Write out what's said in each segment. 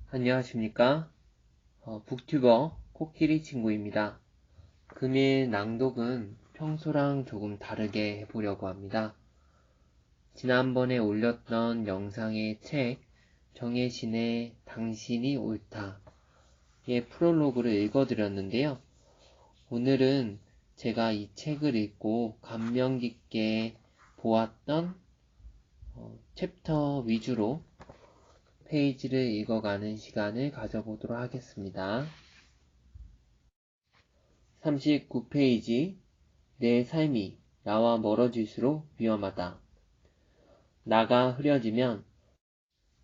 안녕하십니까? 북튜버 코끼리 친구입니다. 금일 낭독은 평소랑 조금 다르게 해보려고 합니다. 지난번에 올렸던 영상의 책 정혜신의 당신이 옳다의 프롤로그를 읽어드렸는데요. 오늘은 제가 이 책을 읽고 감명 깊게 보았던 챕터 위주로 페이지를 읽어가는 시간을 가져보도록 하겠습니다. 39페이지. 내 삶이 나와 멀어질수록 위험하다. 나가 흐려지면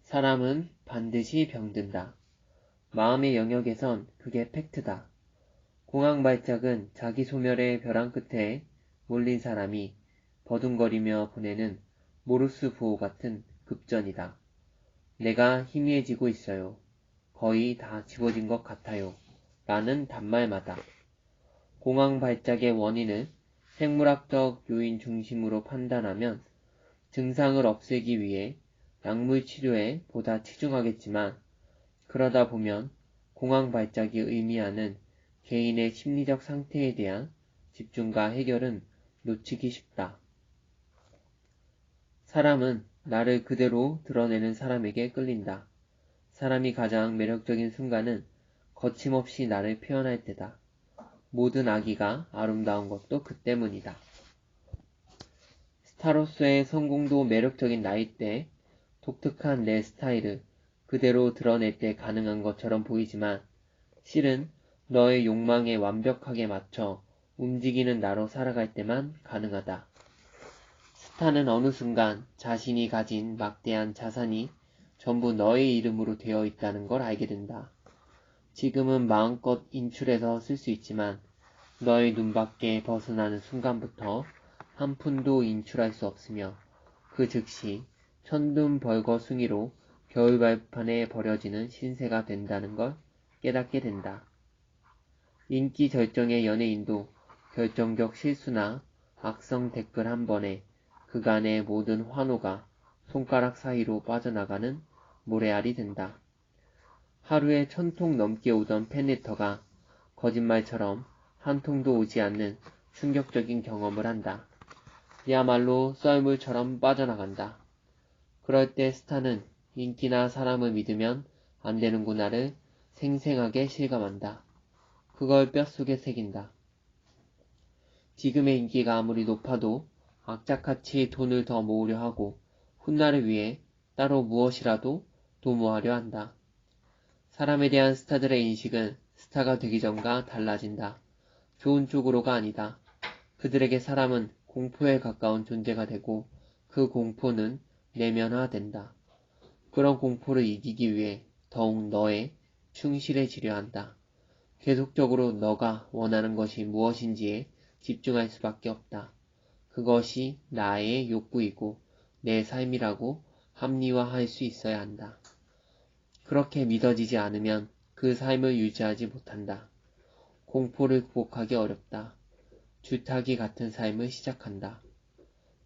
사람은 반드시 병든다. 마음의 영역에선 그게 팩트다. 공황 발작은 자기 소멸의 벼랑 끝에 몰린 사람이 버둥거리며 보내는 모르스 부호 같은 급전이다. 내가 희미해지고 있어요. 거의 다 지워진 것 같아요. 라는 단말마다. 공황 발작의 원인을 생물학적 요인 중심으로 판단하면 증상을 없애기 위해 약물 치료에 보다 치중하겠지만, 그러다 보면 공황 발작이 의미하는 개인의 심리적 상태에 대한 집중과 해결은 놓치기 쉽다. 사람은 나를 그대로 드러내는 사람에게 끌린다. 사람이 가장 매력적인 순간은 거침없이 나를 표현할 때다. 모든 아기가 아름다운 것도 그 때문이다. 스타로서의 성공도 매력적인 나이 때 독특한 내 스타일을 그대로 드러낼 때 가능한 것처럼 보이지만, 실은 너의 욕망에 완벽하게 맞춰 움직이는 나로 살아갈 때만 가능하다. 스타는 어느 순간 자신이 가진 막대한 자산이 전부 너의 이름으로 되어 있다는 걸 알게 된다. 지금은 마음껏 인출해서 쓸 수 있지만 너의 눈밖에 벗어나는 순간부터 한 푼도 인출할 수 없으며, 그 즉시 천둥벌거숭이로 겨울발판에 버려지는 신세가 된다는 걸 깨닫게 된다. 인기 절정의 연예인도 결정적 실수나 악성 댓글 한 번에 그간의 모든 환호가 손가락 사이로 빠져나가는 모래알이 된다. 하루에 1000통 넘게 오던 팬레터가 거짓말처럼 한 통도 오지 않는 충격적인 경험을 한다. 그야말로 썰물처럼 빠져나간다. 그럴 때 스타는 인기나 사람을 믿으면 안 되는구나를 생생하게 실감한다. 그걸 뼛속에 새긴다. 지금의 인기가 아무리 높아도 악착같이 돈을 더 모으려 하고 훗날을 위해 따로 무엇이라도 도모하려 한다. 사람에 대한 스타들의 인식은 스타가 되기 전과 달라진다. 좋은 쪽으로가 아니다. 그들에게 사람은 공포에 가까운 존재가 되고, 그 공포는 내면화된다. 그런 공포를 이기기 위해 더욱 너에 충실해지려 한다. 계속적으로 너가 원하는 것이 무엇인지에 집중할 수밖에 없다. 그것이 나의 욕구이고 내 삶이라고 합리화할 수 있어야 한다. 그렇게 믿어지지 않으면 그 삶을 유지하지 못한다. 공포를 극복하기 어렵다. 줄타기 같은 삶을 시작한다.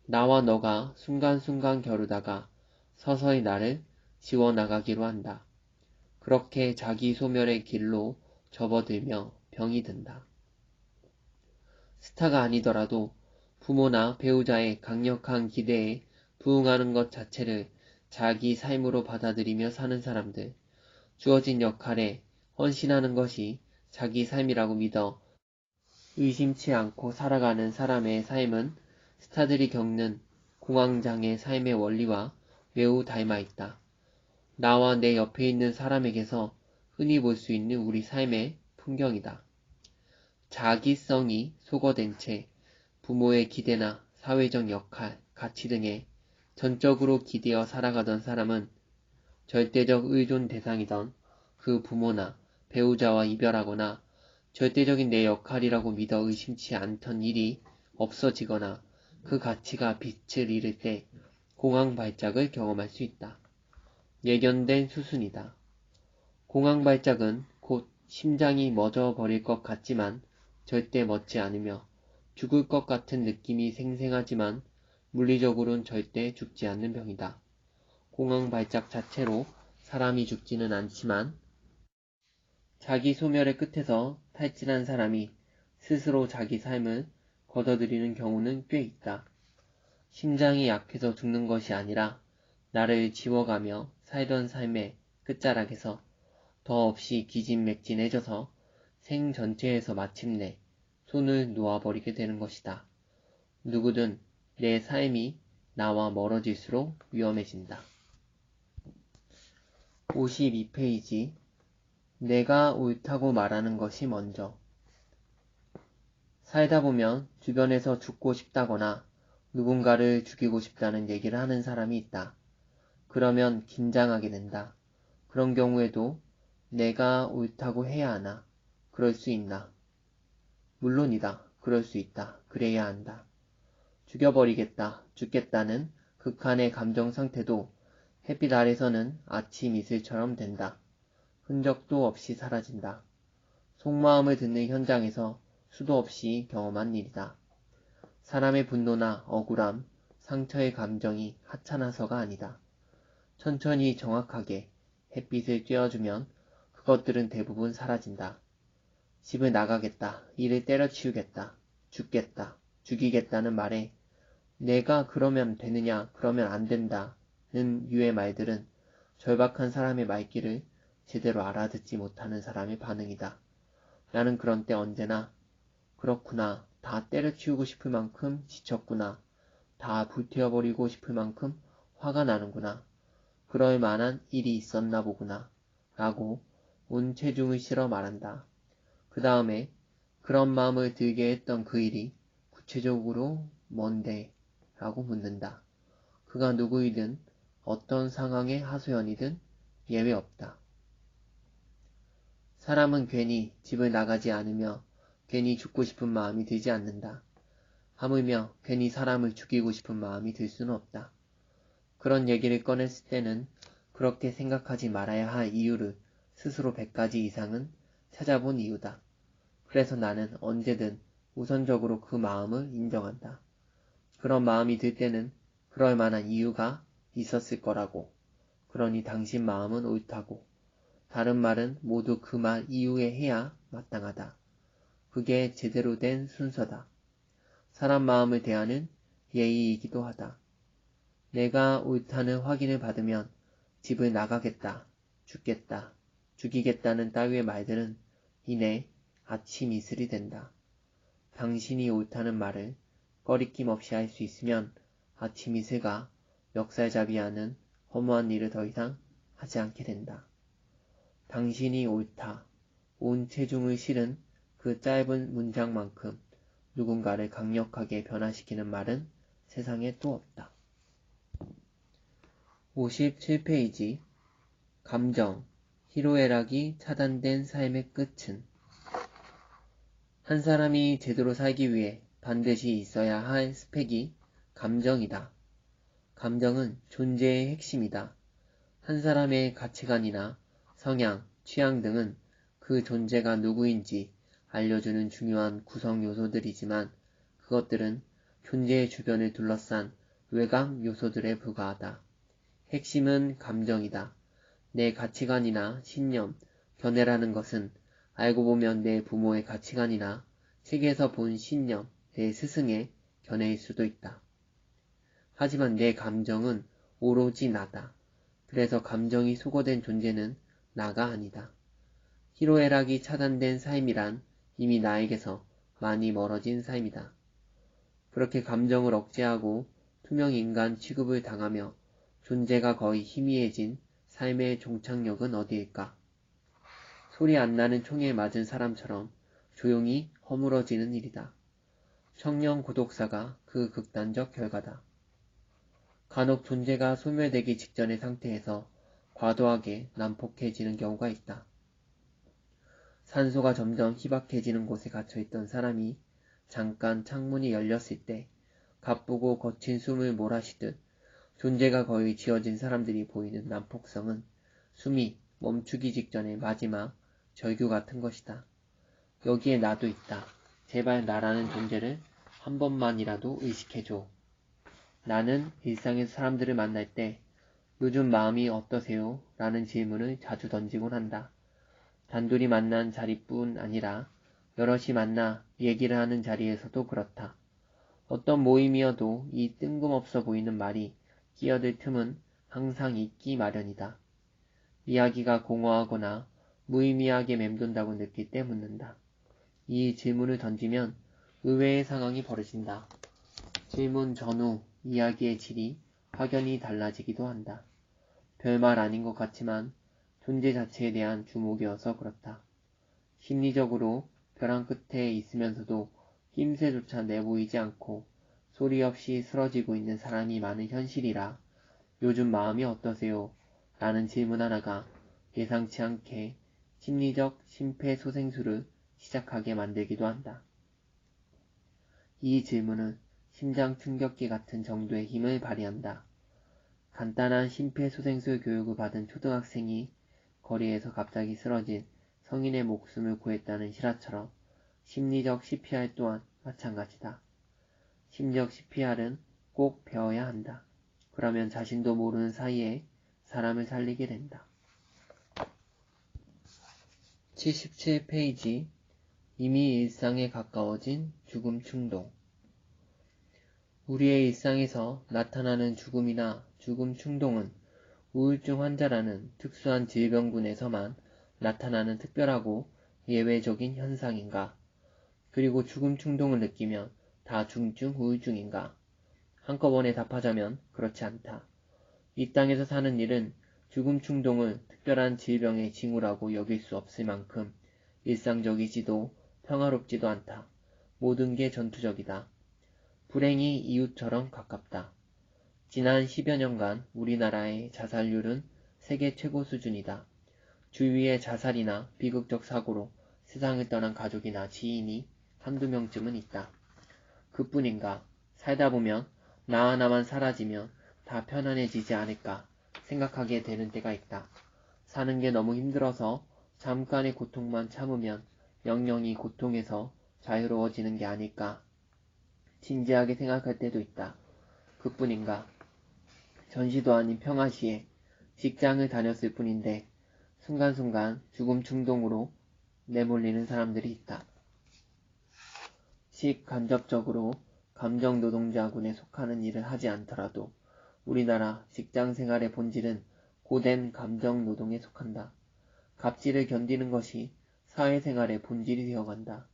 나와 너가 순간순간 겨루다가 서서히 나를 지워나가기로 한다. 그렇게 자기 소멸의 길로 접어들며 병이 든다. 스타가 아니더라도 부모나 배우자의 강력한 기대에 부응하는 것 자체를 자기 삶으로 받아들이며 사는 사람들, 주어진 역할에 헌신하는 것이 자기 삶이라고 믿어 의심치 않고 살아가는 사람의 삶은 스타들이 겪는 공황장애 삶의 원리와 매우 닮아 있다. 나와 내 옆에 있는 사람에게서 흔히 볼 수 있는 우리 삶의 풍경이다. 자기성이 소거된 채 부모의 기대나 사회적 역할, 가치 등에 전적으로 기대어 살아가던 사람은 절대적 의존 대상이던 그 부모나 배우자와 이별하거나 절대적인 내 역할이라고 믿어 의심치 않던 일이 없어지거나 그 가치가 빛을 잃을 때 공황 발작을 경험할 수 있다. 예견된 수순이다. 공황 발작은 곧 심장이 멎어버릴 것 같지만 절대 멎지 않으며, 죽을 것 같은 느낌이 생생하지만 물리적으로는 절대 죽지 않는 병이다. 공황 발작 자체로 사람이 죽지는 않지만 자기 소멸의 끝에서 탈진한 사람이 스스로 자기 삶을 거둬들이는 경우는 꽤 있다. 심장이 약해서 죽는 것이 아니라 나를 지워가며 살던 삶의 끝자락에서 더없이 기진맥진해져서 생 전체에서 마침내 손을 놓아버리게 되는 것이다. 누구든 내 삶이 나와 멀어질수록 위험해진다. 52페이지. 내가 옳다고 말하는 것이 먼저. 살다 보면 주변에서 죽고 싶다거나 누군가를 죽이고 싶다는 얘기를 하는 사람이 있다. 그러면 긴장하게 된다. 그런 경우에도 내가 옳다고 해야 하나? 그럴 수 있나? 물론이다. 그럴 수 있다. 그래야 한다. 죽여버리겠다, 죽겠다는 극한의 감정 상태도 햇빛 아래서는 아침 이슬처럼 된다. 흔적도 없이 사라진다. 속마음을 듣는 현장에서 수도 없이 경험한 일이다. 사람의 분노나 억울함, 상처의 감정이 하찮아서가 아니다. 천천히 정확하게 햇빛을 쬐어주면 그것들은 대부분 사라진다. 집을 나가겠다, 일을 때려치우겠다, 죽겠다, 죽이겠다는 말에 내가 그러면 되느냐, 그러면 안 된다는 유의 말들은 절박한 사람의 말귀를 제대로 알아듣지 못하는 사람의 반응이다. 나는 그런 때 언제나 그렇구나, 다 때려치우고 싶을 만큼 지쳤구나, 다 불태워버리고 싶을 만큼 화가 나는구나, 그럴 만한 일이 있었나 보구나 라고 온 체중을 실어 말한다. 그 다음에 그런 마음을 들게 했던 그 일이 구체적으로 뭔데? 라고 묻는다. 그가 누구이든 어떤 상황의 하소연이든 예외 없다. 사람은 괜히 집을 나가지 않으며 괜히 죽고 싶은 마음이 들지 않는다. 하물며 괜히 사람을 죽이고 싶은 마음이 들 수는 없다. 그런 얘기를 꺼냈을 때는 그렇게 생각하지 말아야 할 이유를 스스로 100가지 이상은 찾아본 이유다. 그래서 나는 언제든 우선적으로 그 마음을 인정한다. 그런 마음이 들 때는 그럴 만한 이유가 있었을 거라고. 그러니 당신 마음은 옳다고. 다른 말은 모두 그 말 이후에 해야 마땅하다. 그게 제대로 된 순서다. 사람 마음을 대하는 예의이기도 하다. 내가 옳다는 확인을 받으면 집을 나가겠다, 죽겠다, 죽이겠다는 따위의 말들은 이내 아침 이슬이 된다. 당신이 옳다는 말을 꺼리낌 없이 할 수 있으면 아침 이슬가 멱살잡이하는 허무한 일을 더 이상 하지 않게 된다. 당신이 옳다. 온 체중을 실은 그 짧은 문장만큼 누군가를 강력하게 변화시키는 말은 세상에 또 없다. 57페이지. 감정. 희로애락이 차단된 삶의 끝은. 한 사람이 제대로 살기 위해 반드시 있어야 할 스펙이 감정이다. 감정은 존재의 핵심이다. 한 사람의 가치관이나 성향, 취향 등은 그 존재가 누구인지 알려주는 중요한 구성 요소들이지만 그것들은 존재의 주변을 둘러싼 외곽 요소들에 불과하다. 핵심은 감정이다. 내 가치관이나 신념, 견해라는 것은 알고 보면 내 부모의 가치관이나 책에서 본 신념, 내 스승의 견해일 수도 있다. 하지만 내 감정은 오로지 나다. 그래서 감정이 소거된 존재는 나가 아니다. 희로애락이 차단된 삶이란 이미 나에게서 많이 멀어진 삶이다. 그렇게 감정을 억제하고 투명인간 취급을 당하며 존재가 거의 희미해진 삶의 종착역은 어디일까? 소리 안 나는 총에 맞은 사람처럼 조용히 허물어지는 일이다. 청령 고독사가 그 극단적 결과다. 간혹 존재가 소멸되기 직전의 상태에서 과도하게 난폭해지는 경우가 있다. 산소가 점점 희박해지는 곳에 갇혀있던 사람이 잠깐 창문이 열렸을 때 가쁘고 거친 숨을 몰아쉬듯 존재가 거의 지어진 사람들이 보이는 난폭성은 숨이 멈추기 직전의 마지막 절규 같은 것이다. 여기에 나도 있다. 제발 나라는 존재를 한 번만이라도 의식해줘. 나는 일상에서 사람들을 만날 때 요즘 마음이 어떠세요? 라는 질문을 자주 던지곤 한다. 단둘이 만난 자리뿐 아니라 여럿이 만나 얘기를 하는 자리에서도 그렇다. 어떤 모임이어도 이 뜬금없어 보이는 말이 끼어들 틈은 항상 있기 마련이다. 이야기가 공허하거나 무의미하게 맴돈다고 느낄 때 묻는다. 이 질문을 던지면 의외의 상황이 벌어진다. 질문 전후 이야기의 질이 확연히 달라지기도 한다. 별말 아닌 것 같지만 존재 자체에 대한 주목이어서 그렇다. 심리적으로 벼랑 끝에 있으면서도 힘새조차 내보이지 않고 소리 없이 쓰러지고 있는 사람이 많은 현실이라 요즘 마음이 어떠세요? 라는 질문 하나가 예상치 않게 심리적 심폐소생술을 시작하게 만들기도 한다. 이 질문은 심장 충격기 같은 정도의 힘을 발휘한다. 간단한 심폐소생술 교육을 받은 초등학생이 거리에서 갑자기 쓰러진 성인의 목숨을 구했다는 실화처럼 심리적 CPR 또한 마찬가지다. 심리적 CPR은 꼭 배워야 한다. 그러면 자신도 모르는 사이에 사람을 살리게 된다. 77페이지 이미 일상에 가까워진 죽음 충동. 우리의 일상에서 나타나는 죽음이나 죽음 충동은 우울증 환자라는 특수한 질병군에서만 나타나는 특별하고 예외적인 현상인가? 그리고 죽음 충동을 느끼면 다 중증 우울증인가? 한꺼번에 답하자면 그렇지 않다. 이 땅에서 사는 일은 죽음 충동을 특별한 질병의 징후라고 여길 수 없을 만큼 일상적이지도 평화롭지도 않다. 모든 게 전투적이다. 불행이 이웃처럼 가깝다. 지난 10여 년간 우리나라의 자살률은 세계 최고 수준이다. 주위의 자살이나 비극적 사고로 세상을 떠난 가족이나 지인이 한두 명쯤은 있다. 그뿐인가? 살다 보면 나 하나만 사라지면 다 편안해지지 않을까 생각하게 되는 때가 있다. 사는 게 너무 힘들어서 잠깐의 고통만 참으면 영영이 고통에서 자유로워지는 게 아닐까 진지하게 생각할 때도 있다. 그뿐인가? 전시도 아닌 평화시에 직장을 다녔을 뿐인데 순간순간 죽음 충동으로 내몰리는 사람들이 있다. 간접적으로 감정노동자군에 속하는 일을 하지 않더라도 우리나라 직장생활의 본질은 고된 감정노동에 속한다. 갑질을 견디는 것이 사회생활의 본질이 되어간다.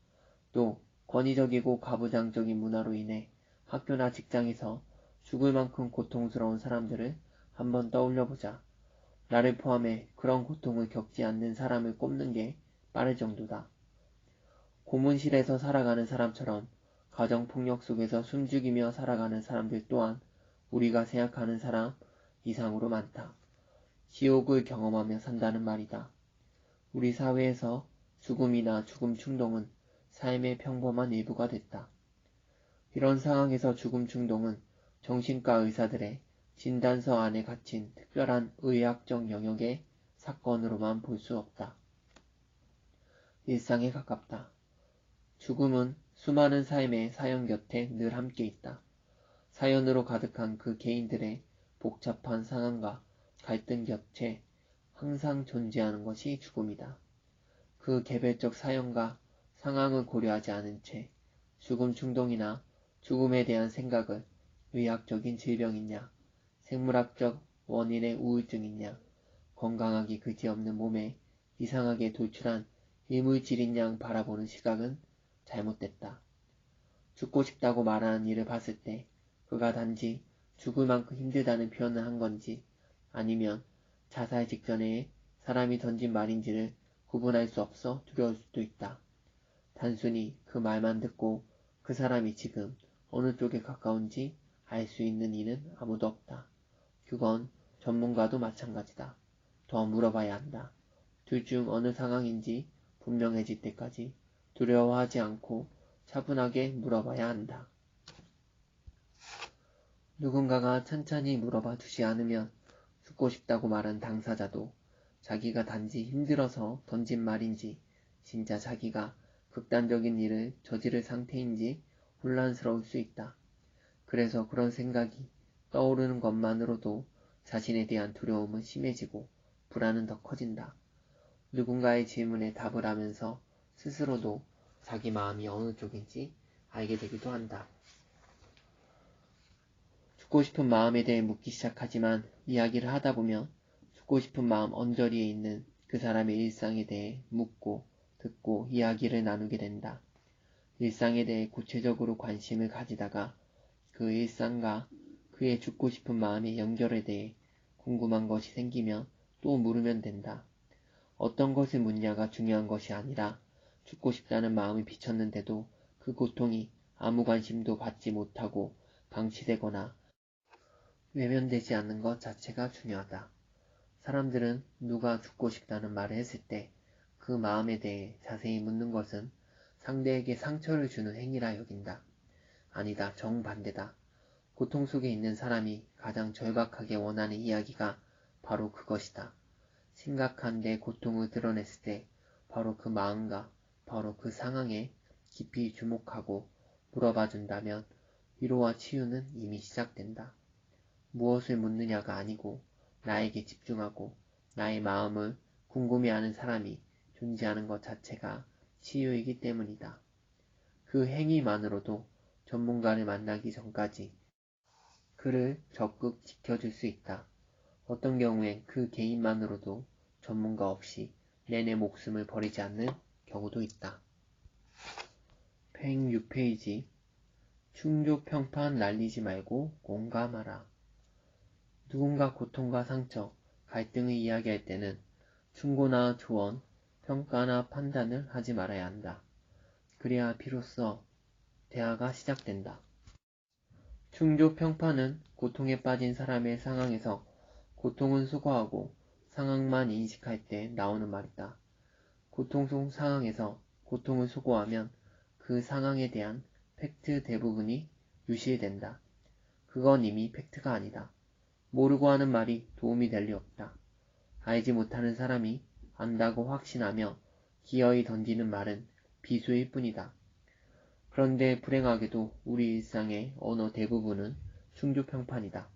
또 권위적이고 가부장적인 문화로 인해 학교나 직장에서 죽을 만큼 고통스러운 사람들을 한번 떠올려보자. 나를 포함해 그런 고통을 겪지 않는 사람을 꼽는 게 빠를 정도다. 고문실에서 살아가는 사람처럼 가정폭력 속에서 숨죽이며 살아가는 사람들 또한 우리가 생각하는 사람 이상으로 많다. 지옥을 경험하며 산다는 말이다. 우리 사회에서 죽음이나 죽음 충동은 삶의 평범한 일부가 됐다. 이런 상황에서 죽음 충동은 정신과 의사들의 진단서 안에 갇힌 특별한 의학적 영역의 사건으로만 볼 수 없다. 일상에 가깝다. 죽음은 수많은 삶의 사연 곁에 늘 함께 있다. 사연으로 가득한 그 개인들의 복잡한 상황과 갈등 곁에 항상 존재하는 것이 죽음이다. 그 개별적 사연과 상황을 고려하지 않은 채 죽음 충동이나 죽음에 대한 생각을 의학적인 질병이냐, 생물학적 원인의 우울증이냐, 건강하기 그지없는 몸에 이상하게 돌출한 이물질인 양 바라보는 시각은 잘못됐다. 죽고 싶다고 말하는 이를 봤을 때 그가 단지 죽을 만큼 힘들다는 표현을 한 건지 아니면 자살 직전에 사람이 던진 말인지를 구분할 수 없어 두려울 수도 있다. 단순히 그 말만 듣고 그 사람이 지금 어느 쪽에 가까운지 알 수 있는 이는 아무도 없다. 그건 전문가도 마찬가지다. 더 물어봐야 한다. 둘 중 어느 상황인지 분명해질 때까지 두려워하지 않고 차분하게 물어봐야 한다. 누군가가 천천히 물어봐 주지 않으면 죽고 싶다고 말한 당사자도 자기가 단지 힘들어서 던진 말인지 진짜 자기가 극단적인 일을 저지를 상태인지 혼란스러울 수 있다. 그래서 그런 생각이 떠오르는 것만으로도 자신에 대한 두려움은 심해지고 불안은 더 커진다. 누군가의 질문에 답을 하면서 스스로도 자기 마음이 어느 쪽인지 알게 되기도 한다. 죽고 싶은 마음에 대해 묻기 시작하지만 이야기를 하다 보면 죽고 싶은 마음 언저리에 있는 그 사람의 일상에 대해 묻고 듣고 이야기를 나누게 된다. 일상에 대해 구체적으로 관심을 가지다가 그 일상과 그의 죽고 싶은 마음의 연결에 대해 궁금한 것이 생기면 또 물으면 된다. 어떤 것을 묻냐가 중요한 것이 아니라 죽고 싶다는 마음이 비쳤는데도 그 고통이 아무 관심도 받지 못하고 방치되거나 외면되지 않는 것 자체가 중요하다. 사람들은 누가 죽고 싶다는 말을 했을 때 그 마음에 대해 자세히 묻는 것은 상대에게 상처를 주는 행위라 여긴다. 아니다. 정반대다. 고통 속에 있는 사람이 가장 절박하게 원하는 이야기가 바로 그것이다. 심각한 내 고통을 드러냈을 때 바로 그 마음과 바로 그 상황에 깊이 주목하고 물어봐 준다면 위로와 치유는 이미 시작된다. 무엇을 묻느냐가 아니고 나에게 집중하고 나의 마음을 궁금해하는 사람이 존재하는 것 자체가 치유이기 때문이다. 그 행위만으로도 전문가를 만나기 전까지 그를 적극 지켜줄 수 있다. 어떤 경우엔 그 개인만으로도 전문가 없이 내내 목숨을 버리지 않는 경우도 있다. 106페이지 충조평판 날리지 말고 공감하라. 누군가 고통과 상처, 갈등을 이야기할 때는 충고나 조언, 평가나 판단을 하지 말아야 한다. 그래야 비로소 대화가 시작된다. 충조평판은 고통에 빠진 사람의 상황에서 고통은 수고하고 상황만 인식할 때 나오는 말이다. 고통 속 상황에서 고통을 수고하면 그 상황에 대한 팩트 대부분이 유실된다. 그건 이미 팩트가 아니다. 모르고 하는 말이 도움이 될 리 없다. 알지 못하는 사람이 안다고 확신하며 기어이 던지는 말은 비수일 뿐이다. 그런데 불행하게도 우리 일상의 언어 대부분은 충조평판이다.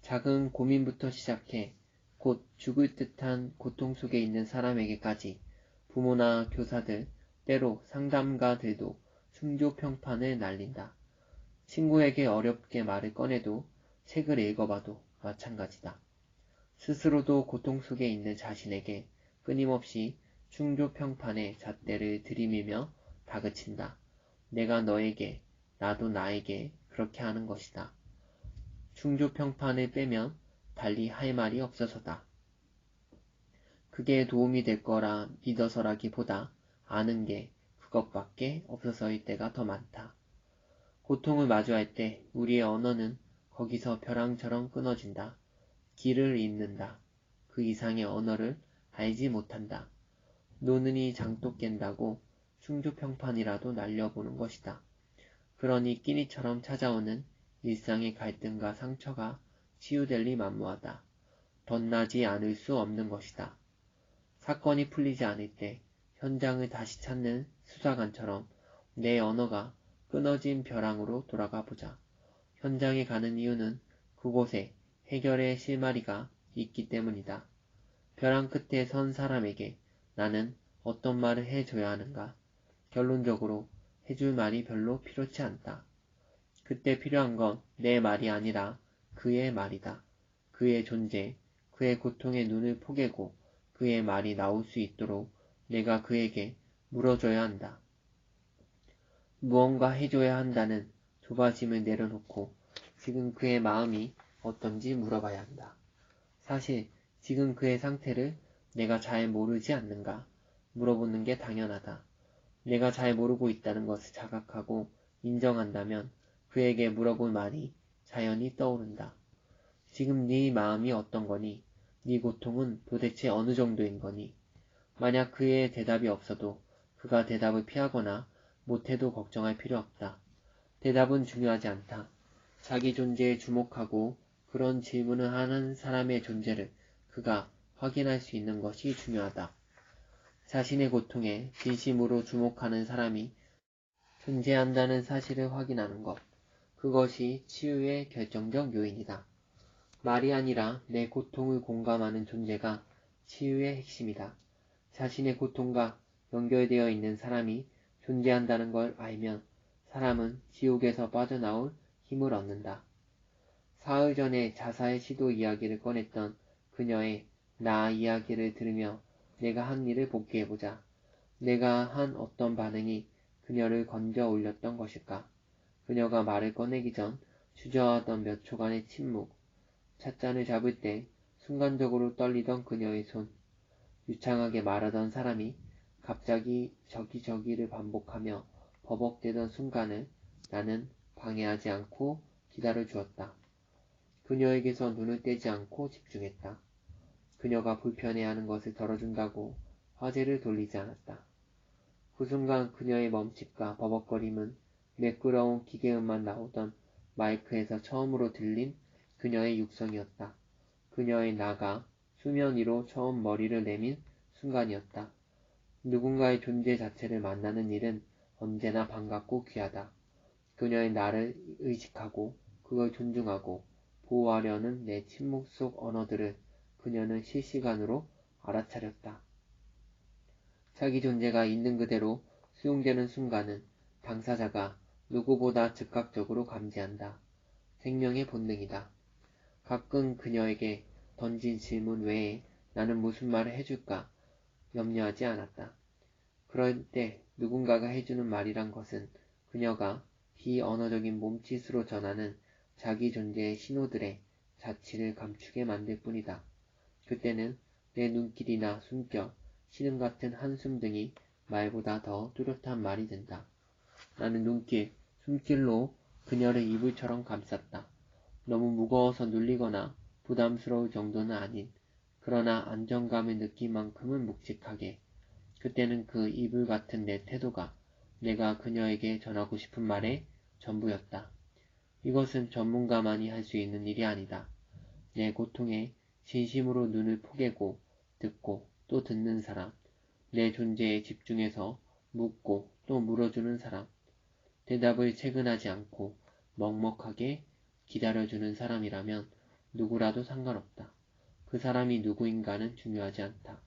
작은 고민부터 시작해 곧 죽을 듯한 고통 속에 있는 사람에게까지 부모나 교사들, 때로 상담가들도 충조평판을 날린다. 친구에게 어렵게 말을 꺼내도 책을 읽어봐도 마찬가지다. 스스로도 고통 속에 있는 자신에게 끊임없이 충조평판의 잣대를 들이밀며 다그친다. 내가 너에게, 나도 나에게 그렇게 하는 것이다. 충조평판을 빼면 달리 할 말이 없어서다. 그게 도움이 될 거라 믿어서라기보다 아는 게 그것밖에 없어서일 때가 더 많다. 고통을 마주할 때 우리의 언어는 거기서 벼랑처럼 끊어진다. 길을 잇는다. 그 이상의 언어를 알지 못한다. 노는이 장독 깬다고 충조평판이라도 날려보는 것이다. 그러니 끼니처럼 찾아오는 일상의 갈등과 상처가 치유될 리 만무하다. 덧나지 않을 수 없는 것이다. 사건이 풀리지 않을 때 현장을 다시 찾는 수사관처럼 내 언어가 끊어진 벼랑으로 돌아가 보자. 현장에 가는 이유는 그곳에 해결의 실마리가 있기 때문이다. 벼랑 끝에 선 사람에게 나는 어떤 말을 해줘야 하는가? 결론적으로 해줄 말이 별로 필요치 않다. 그때 필요한 건 내 말이 아니라 그의 말이다. 그의 존재, 그의 고통의 눈을 포개고 그의 말이 나올 수 있도록 내가 그에게 물어줘야 한다. 무언가 해줘야 한다는 조바심을 내려놓고 지금 그의 마음이 어떤지 물어봐야 한다. 사실 지금 그의 상태를 내가 잘 모르지 않는가 물어보는 게 당연하다. 내가 잘 모르고 있다는 것을 자각하고 인정한다면 그에게 물어볼 말이 자연히 떠오른다. 지금 네 마음이 어떤 거니? 네 고통은 도대체 어느 정도인 거니? 만약 그의 대답이 없어도 그가 대답을 피하거나 못해도 걱정할 필요 없다. 대답은 중요하지 않다. 자기 존재에 주목하고 그런 질문을 하는 사람의 존재를 그가 확인할 수 있는 것이 중요하다. 자신의 고통에 진심으로 주목하는 사람이 존재한다는 사실을 확인하는 것. 그것이 치유의 결정적 요인이다. 말이 아니라 내 고통을 공감하는 존재가 치유의 핵심이다. 자신의 고통과 연결되어 있는 사람이 존재한다는 걸 알면 사람은 지옥에서 빠져나올 힘을 얻는다. 사흘 전에 자살 시도 이야기를 꺼냈던 그녀의 나 이야기를 들으며 내가 한 일을 복귀해보자. 내가 한 어떤 반응이 그녀를 건져 올렸던 것일까? 그녀가 말을 꺼내기 전 주저하던 몇 초간의 침묵, 찻잔을 잡을 때 순간적으로 떨리던 그녀의 손, 유창하게 말하던 사람이 갑자기 저기저기를 반복하며 버벅대던 순간을 나는 방해하지 않고 기다려주었다. 그녀에게서 눈을 떼지 않고 집중했다. 그녀가 불편해하는 것을 덜어준다고 화제를 돌리지 않았다. 그 순간 그녀의 멈칫과 버벅거림은 매끄러운 기계음만 나오던 마이크에서 처음으로 들린 그녀의 육성이었다. 그녀의 나가 수면 위로 처음 머리를 내민 순간이었다. 누군가의 존재 자체를 만나는 일은 언제나 반갑고 귀하다. 그녀의 나를 의식하고 그걸 존중하고 보호하려는 내 침묵 속 언어들을 그녀는 실시간으로 알아차렸다. 자기 존재가 있는 그대로 수용되는 순간은 당사자가 누구보다 즉각적으로 감지한다. 생명의 본능이다. 가끔 그녀에게 던진 질문 외에 나는 무슨 말을 해줄까 염려하지 않았다. 그럴 때 누군가가 해주는 말이란 것은 그녀가 비언어적인 몸짓으로 전하는 자기 존재의 신호들의 자취를 감추게 만들 뿐이다. 그때는 내 눈길이나 숨결, 신음 같은 한숨 등이 말보다 더 뚜렷한 말이 된다. 나는 눈길, 숨길로 그녀를 이불처럼 감쌌다. 너무 무거워서 눌리거나 부담스러울 정도는 아닌, 그러나 안정감을 느낀 만큼은 묵직하게. 그때는 그 이불 같은 내 태도가 내가 그녀에게 전하고 싶은 말의 전부였다. 이것은 전문가만이 할 수 있는 일이 아니다. 내 고통에 진심으로 눈을 포개고 듣고 또 듣는 사람, 내 존재에 집중해서 묻고 또 물어주는 사람, 대답을 채근하지 않고 먹먹하게 기다려주는 사람이라면 누구라도 상관없다. 그 사람이 누구인가는 중요하지 않다.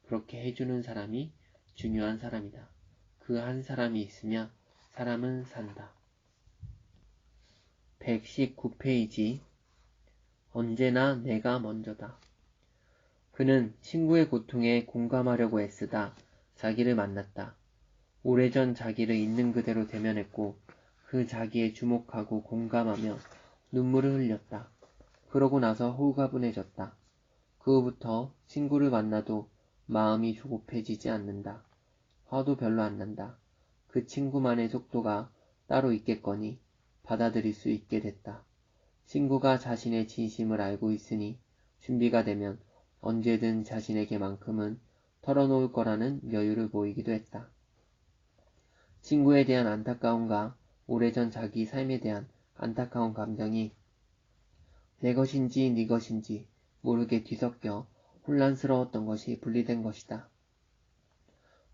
그렇게 해주는 사람이 중요한 사람이다. 그 한 사람이 있으면 사람은 산다. 119페이지. 언제나 내가 먼저다. 그는 친구의 고통에 공감하려고 애쓰다 자기를 만났다. 오래전 자기를 있는 그대로 대면했고 그 자기에 주목하고 공감하며 눈물을 흘렸다. 그러고 나서 홀가분해졌다. 그 후부터 친구를 만나도 마음이 조급해지지 않는다. 화도 별로 안 난다. 그 친구만의 속도가 따로 있겠거니 받아들일 수 있게 됐다. 친구가 자신의 진심을 알고 있으니 준비가 되면 언제든 자신에게만큼은 털어놓을 거라는 여유를 보이기도 했다. 친구에 대한 안타까움과 오래전 자기 삶에 대한 안타까운 감정이 내 것인지 네 것인지 모르게 뒤섞여 혼란스러웠던 것이 분리된 것이다.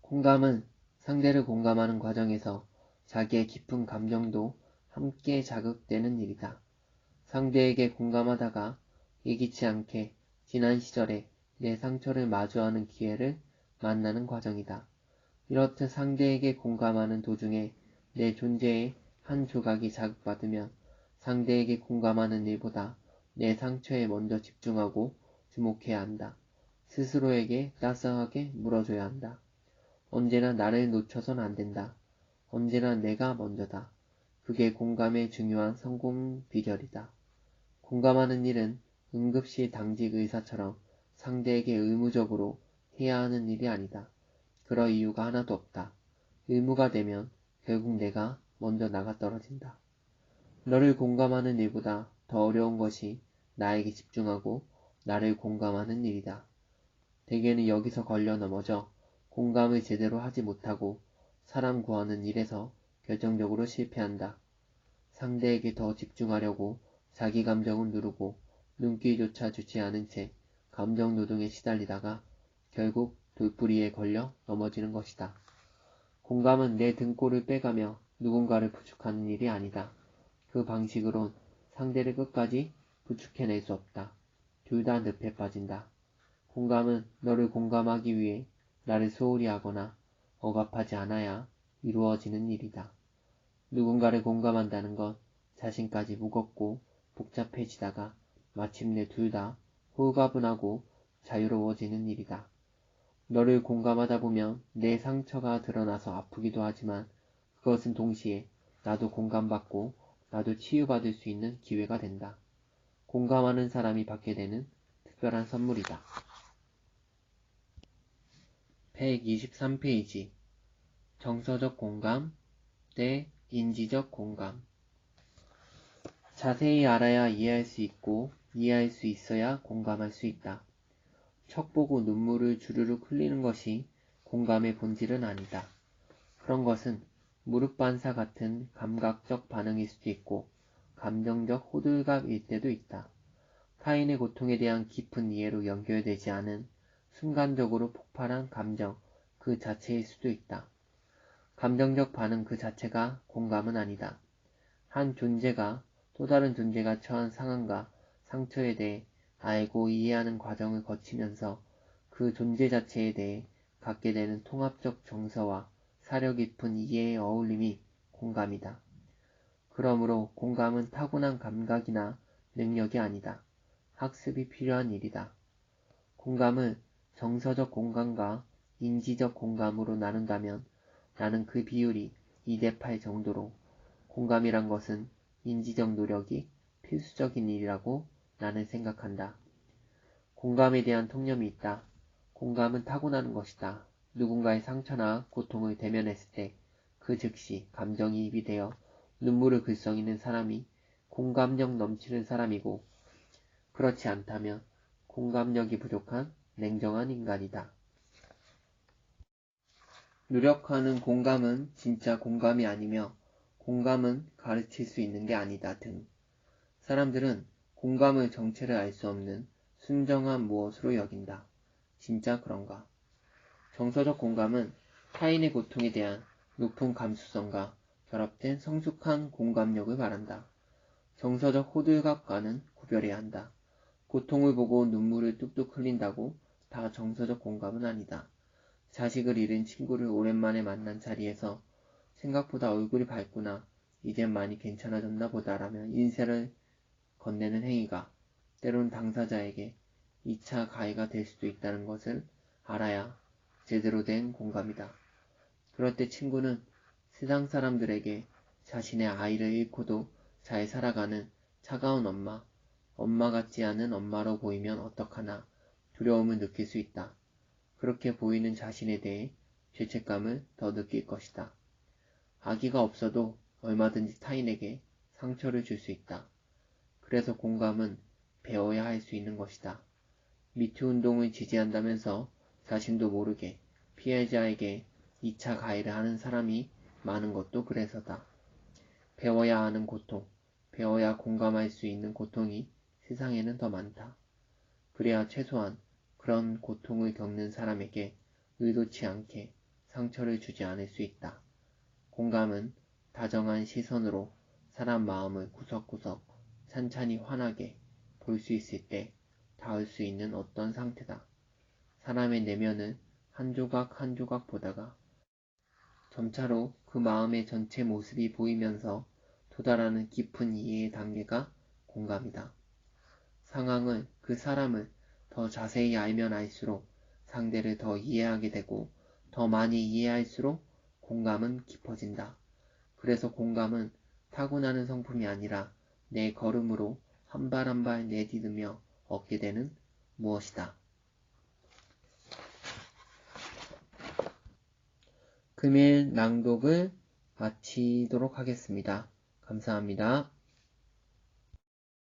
공감은 상대를 공감하는 과정에서 자기의 깊은 감정도 함께 자극되는 일이다. 상대에게 공감하다가 예기치 않게 지난 시절에 내 상처를 마주하는 기회를 만나는 과정이다. 이렇듯 상대에게 공감하는 도중에 내 존재의 한 조각이 자극받으면 상대에게 공감하는 일보다 내 상처에 먼저 집중하고 주목해야 한다. 스스로에게 따스하게 물어줘야 한다. 언제나 나를 놓쳐선 안 된다. 언제나 내가 먼저다. 그게 공감의 중요한 성공 비결이다. 공감하는 일은 응급실 당직 의사처럼 상대에게 의무적으로 해야 하는 일이 아니다. 그럴 이유가 하나도 없다. 의무가 되면 결국 내가 먼저 나가 떨어진다. 너를 공감하는 일보다 더 어려운 것이 나에게 집중하고 나를 공감하는 일이다. 대개는 여기서 걸려 넘어져 공감을 제대로 하지 못하고 사람 구하는 일에서 결정적으로 실패한다. 상대에게 더 집중하려고 자기 감정은 누르고 눈길조차 주지 않은 채 감정 노동에 시달리다가 결국 돌부리에 걸려 넘어지는 것이다. 공감은 내 등골을 빼가며 누군가를 부축하는 일이 아니다. 그 방식으론 상대를 끝까지 구축해낼 수 없다. 둘 다 늪에 빠진다. 공감은 너를 공감하기 위해 나를 소홀히 하거나 억압하지 않아야 이루어지는 일이다. 누군가를 공감한다는 것 자신까지 무겁고 복잡해지다가 마침내 둘 다 홀가분하고 자유로워지는 일이다. 너를 공감하다 보면 내 상처가 드러나서 아프기도 하지만 그것은 동시에 나도 공감받고 나도 치유받을 수 있는 기회가 된다. 공감하는 사람이 받게 되는 특별한 선물이다. 123페이지 정서적 공감 대 인지적 공감. 자세히 알아야 이해할 수 있고 이해할 수 있어야 공감할 수 있다. 척 보고 눈물을 주르륵 흘리는 것이 공감의 본질은 아니다. 그런 것은 무릎 반사 같은 감각적 반응일 수도 있고 감정적 호들갑일 때도 있다. 타인의 고통에 대한 깊은 이해로 연결되지 않은 순간적으로 폭발한 감정 그 자체일 수도 있다. 감정적 반응 그 자체가 공감은 아니다. 한 존재가 또 다른 존재가 처한 상황과 상처에 대해 알고 이해하는 과정을 거치면서 그 존재 자체에 대해 갖게 되는 통합적 정서와 사려 깊은 이해의 어울림이 공감이다. 그러므로 공감은 타고난 감각이나 능력이 아니다. 학습이 필요한 일이다. 공감을 정서적 공감과 인지적 공감으로 나눈다면 나는 그 비율이 2대8 정도로 공감이란 것은 인지적 노력이 필수적인 일이라고 나는 생각한다. 공감에 대한 통념이 있다. 공감은 타고나는 것이다. 누군가의 상처나 고통을 대면했을 때 그 즉시 감정이입이 되어 눈물을 글썽이는 사람이 공감력 넘치는 사람이고 그렇지 않다면 공감력이 부족한 냉정한 인간이다. 노력하는 공감은 진짜 공감이 아니며 공감은 가르칠 수 있는 게 아니다 등. 사람들은 공감의 정체를 알 수 없는 순정한 무엇으로 여긴다. 진짜 그런가? 정서적 공감은 타인의 고통에 대한 높은 감수성과 결합된 성숙한 공감력을 말한다. 정서적 호들갑과는 구별해야 한다. 고통을 보고 눈물을 뚝뚝 흘린다고 다 정서적 공감은 아니다. 자식을 잃은 친구를 오랜만에 만난 자리에서 생각보다 얼굴이 밝구나, 이젠 많이 괜찮아졌나 보다라며 인사를 건네는 행위가 때론 당사자에게 2차 가해가 될 수도 있다는 것을 알아야 제대로 된 공감이다. 그럴 때 친구는 세상 사람들에게 자신의 아이를 잃고도 잘 살아가는 차가운 엄마 같지 않은 엄마로 보이면 어떡하나 두려움을 느낄 수 있다. 그렇게 보이는 자신에 대해 죄책감을 더 느낄 것이다. 아기가 없어도 얼마든지 타인에게 상처를 줄 수 있다. 그래서 공감은 배워야 할 수 있는 것이다. 미투 운동을 지지한다면서 자신도 모르게 피해자에게 2차 가해를 하는 사람이 많은 것도 그래서다. 배워야 하는 고통, 배워야 공감할 수 있는 고통이 세상에는 더 많다. 그래야 최소한 그런 고통을 겪는 사람에게 의도치 않게 상처를 주지 않을 수 있다. 공감은 다정한 시선으로 사람 마음을 구석구석 찬찬히 환하게 볼 수 있을 때 닿을 수 있는 어떤 상태다. 사람의 내면을 한 조각 한 조각 보다가 점차로 그 마음의 전체 모습이 보이면서 도달하는 깊은 이해의 단계가 공감이다. 상황을, 그 사람을 더 자세히 알면 알수록 상대를 더 이해하게 되고 더 많이 이해할수록 공감은 깊어진다. 그래서 공감은 타고나는 성품이 아니라 내 걸음으로 한 발 한 발 내디디며 얻게 되는 무엇이다. 금일 낭독을 마치도록 하겠습니다. 감사합니다.